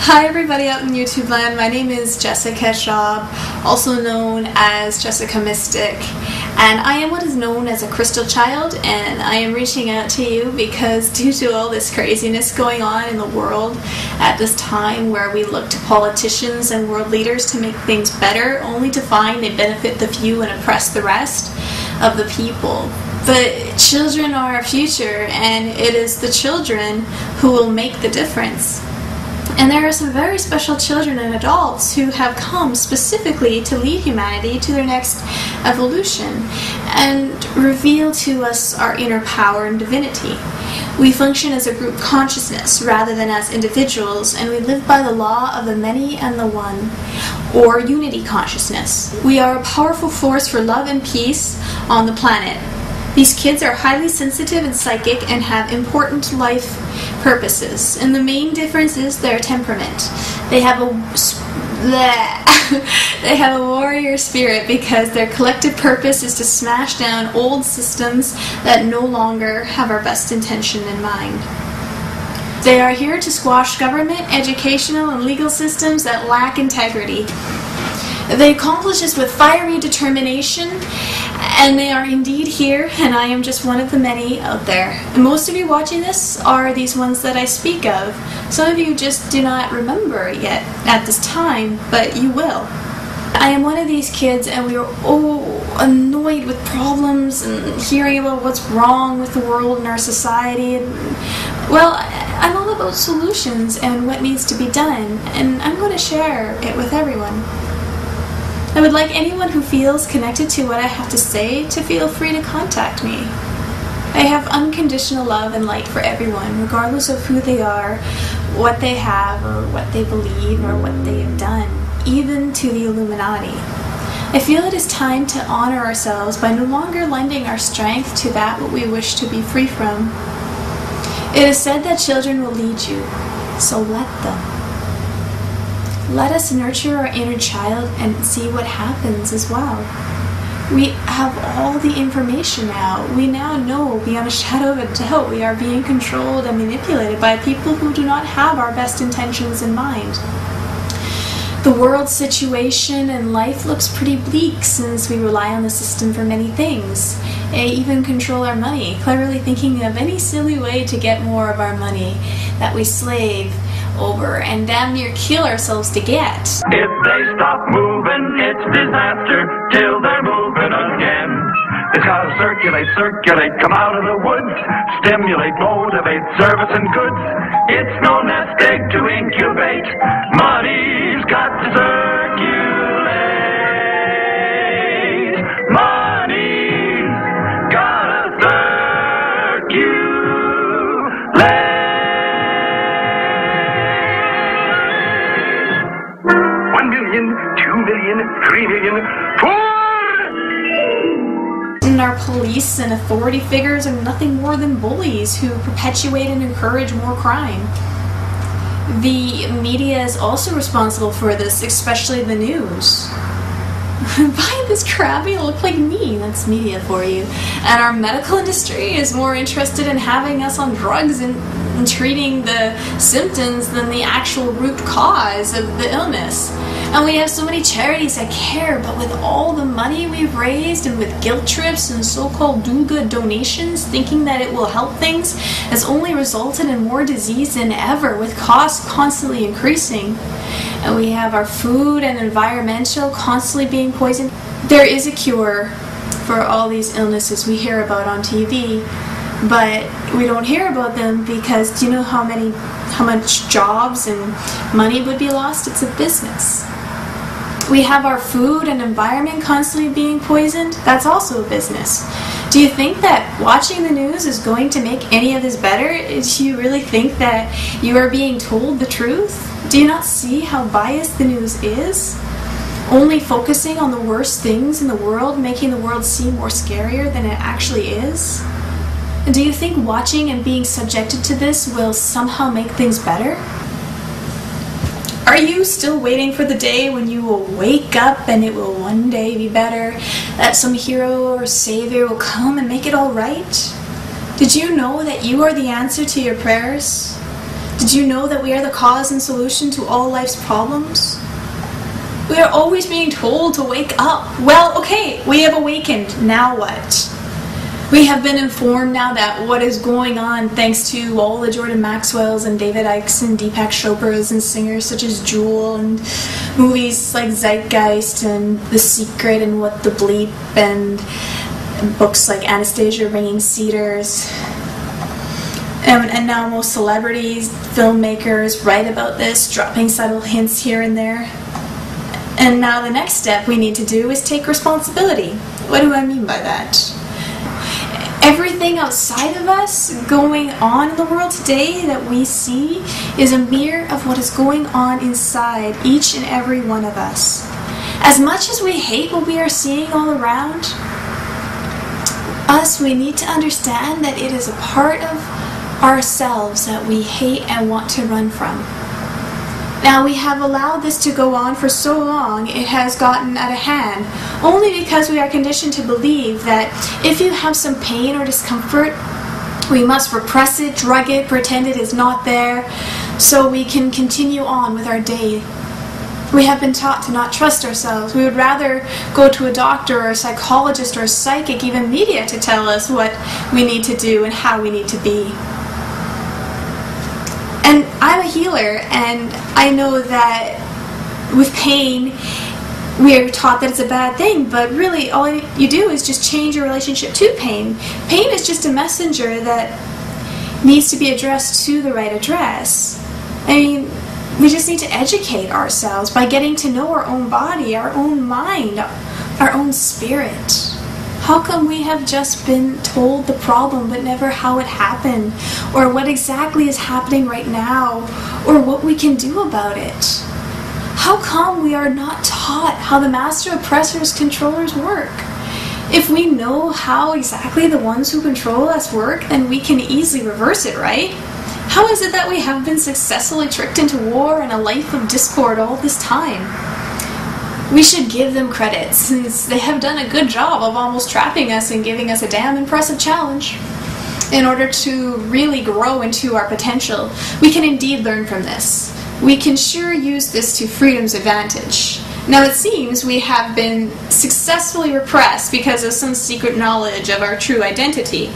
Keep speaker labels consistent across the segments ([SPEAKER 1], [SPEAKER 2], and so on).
[SPEAKER 1] Hi everybody out in YouTube land, my name is Jessica Schaub, also known as Jessica Mystic, and I am what is known as a crystal child, and I am reaching out to you because due to all this craziness going on in the world at this time where we look to politicians and world leaders to make things better only to find they benefit the few and oppress the rest of the people. But children are our future, and it is the children who will make the difference. And there are some very special children and adults who have come specifically to lead humanity to their next evolution and reveal to us our inner power and divinity. We function as a group consciousness rather than as individuals, and we live by the law of the many and the one, or unity consciousness. We are a powerful force for love and peace on the planet. These kids are highly sensitive and psychic and have important life purposes, and the main difference is their temperament. They have a warrior spirit because their collective purpose is to smash down old systems that no longer have our best intention in mind. They are here to squash government, educational, and legal systems that lack integrity. They accomplish this with fiery determination, and they are indeed here, and I am just one of the many out there. And most of you watching this are these ones that I speak of. Some of you just do not remember yet at this time, but you will. I am one of these kids, and we are annoyed with problems and hearing about what's wrong with the world and our society. Well, I'm all about solutions and what needs to be done, and I'm going to share it with everyone. I would like anyone who feels connected to what I have to say to feel free to contact me. I have unconditional love and light for everyone, regardless of who they are, what they have, or what they believe, or what they have done, even to the Illuminati. I feel it is time to honor ourselves by no longer lending our strength to that what we wish to be free from. It is said that children will lead you, so let them. Let us nurture our inner child and see what happens as well. We have all the information now. We now know beyond a shadow of a doubt we are being controlled and manipulated by people who do not have our best intentions in mind. The world situation and life looks pretty bleak since we rely on the system for many things. They even control our money, cleverly thinking of any silly way to get more of our money that we slave over and damn near kill ourselves to get.
[SPEAKER 2] If they stop moving, it's disaster till they're moving again. It's gotta circulate, come out of the woods, stimulate, motivate, service and goods. It's no nest egg to incubate. Money's got to circulate. Money's gotta circulate. 1 million, 2 million, 3 million, 4!
[SPEAKER 1] And our police and authority figures are nothing more than bullies who perpetuate and encourage more crime. The media is also responsible for this, especially the news. Buying this crap, you look like me. That's media for you. And our medical industry is more interested in having us on drugs and treating the symptoms than the actual root cause of the illness. And we have so many charities that care, but with all the money we've raised and with guilt trips and so-called do-good donations, thinking that it will help things, has only resulted in more disease than ever, with costs constantly increasing. And we have our food and environmental constantly being poisoned. There is a cure for all these illnesses we hear about on TV, but we don't hear about them because do you know how much jobs and money would be lost? It's a business. We have our food and environment constantly being poisoned. That's also a business. Do you think that watching the news is going to make any of this better? Do you really think that you are being told the truth? Do you not see how biased the news is? Only focusing on the worst things in the world, making the world seem more scarier than it actually is? And do you think watching and being subjected to this will somehow make things better? Are you still waiting for the day when you will wake up and it will one day be better? That some hero or savior will come and make it all right? Did you know that you are the answer to your prayers? Did you know that we are the cause and solution to all life's problems? We are always being told to wake up. Well, okay, we have awakened. Now what? We have been informed now that what is going on, thanks to all the Jordan Maxwells and David Icks and Deepak Chopras and singers such as Jewel and movies like Zeitgeist and The Secret and What the Bleep and books like Anastasia Ringing Cedars. And now most celebrities, filmmakers write about this, dropping subtle hints here and there. And now the next step we need to do is take responsibility. What do I mean by that? Everything outside of us going on in the world today that we see is a mirror of what is going on inside each and every one of us. As much as we hate what we are seeing all around us, we need to understand that it is a part of ourselves that we hate and want to run from. Now, we have allowed this to go on for so long, it has gotten out of hand, only because we are conditioned to believe that if you have some pain or discomfort, we must repress it, drug it, pretend it is not there, so we can continue on with our day. We have been taught to not trust ourselves. We would rather go to a doctor or a psychologist or a psychic, even media, to tell us what we need to do and how we need to be. And I'm a healer, and I know that with pain, we are taught that it's a bad thing, but really all you do is just change your relationship to pain. Pain is just a messenger that needs to be addressed to the right address. I mean, we just need to educate ourselves by getting to know our own body, our own mind, our own spirit. How come we have just been told the problem but never how it happened, or what exactly is happening right now, or what we can do about it? How come we are not taught how the master oppressors controllers work? If we know how exactly the ones who control us work, then we can easily reverse it, right? How is it that we have been successfully tricked into war and a life of discord all this time? We should give them credit, since they have done a good job of almost trapping us and giving us a damn impressive challenge. In order to really grow into our potential, we can indeed learn from this. We can sure use this to freedom's advantage. Now it seems we have been successfully repressed because of some secret knowledge of our true identity.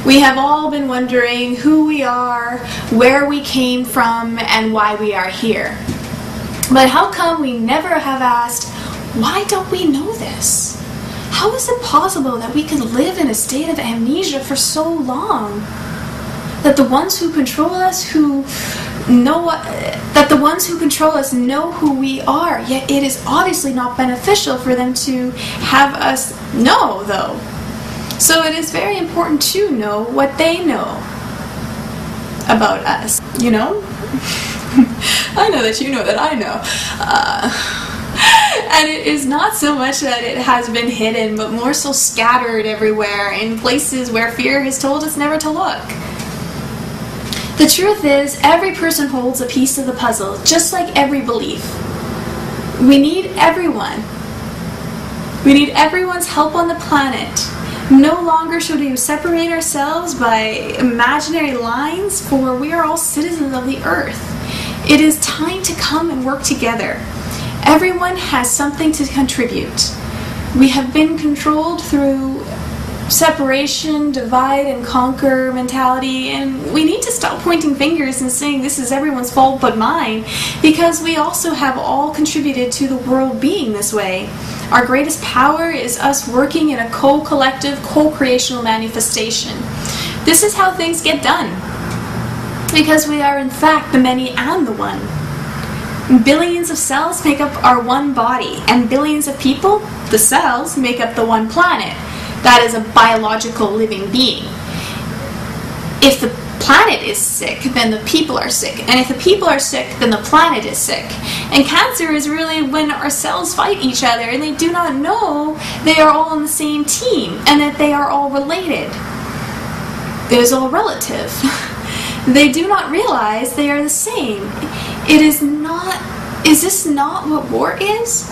[SPEAKER 1] We have all been wondering who we are, where we came from, and why we are here. But how come we never have asked, why don't we know this? How is it possible that we could live in a state of amnesia for so long? That the ones who control us know who we are, yet it is obviously not beneficial for them to have us know, though. So it is very important to know what they know about us, you know? I know that you know that I know. And it is not so much that it has been hidden, but more so scattered everywhere in places where fear has told us never to look. The truth is, every person holds a piece of the puzzle, just like every belief. We need everyone. We need everyone's help on the planet. No longer should we separate ourselves by imaginary lines, for we are all citizens of the earth. It is time to come and work together. Everyone has something to contribute. We have been controlled through separation, divide and conquer mentality, and we need to stop pointing fingers and saying this is everyone's fault but mine, because we also have all contributed to the world being this way. Our greatest power is us working in a co-collective, co-creational manifestation. This is how things get done, because we are in fact the many and the one. Billions of cells make up our one body, and billions of people, the cells, make up the one planet. That is a biological living being. If the planet is sick, then the people are sick. And if the people are sick, then the planet is sick. And cancer is really when our cells fight each other and they do not know they are all on the same team and that they are all related. It is all relative. They do not realize they are the same. Is this not what war is?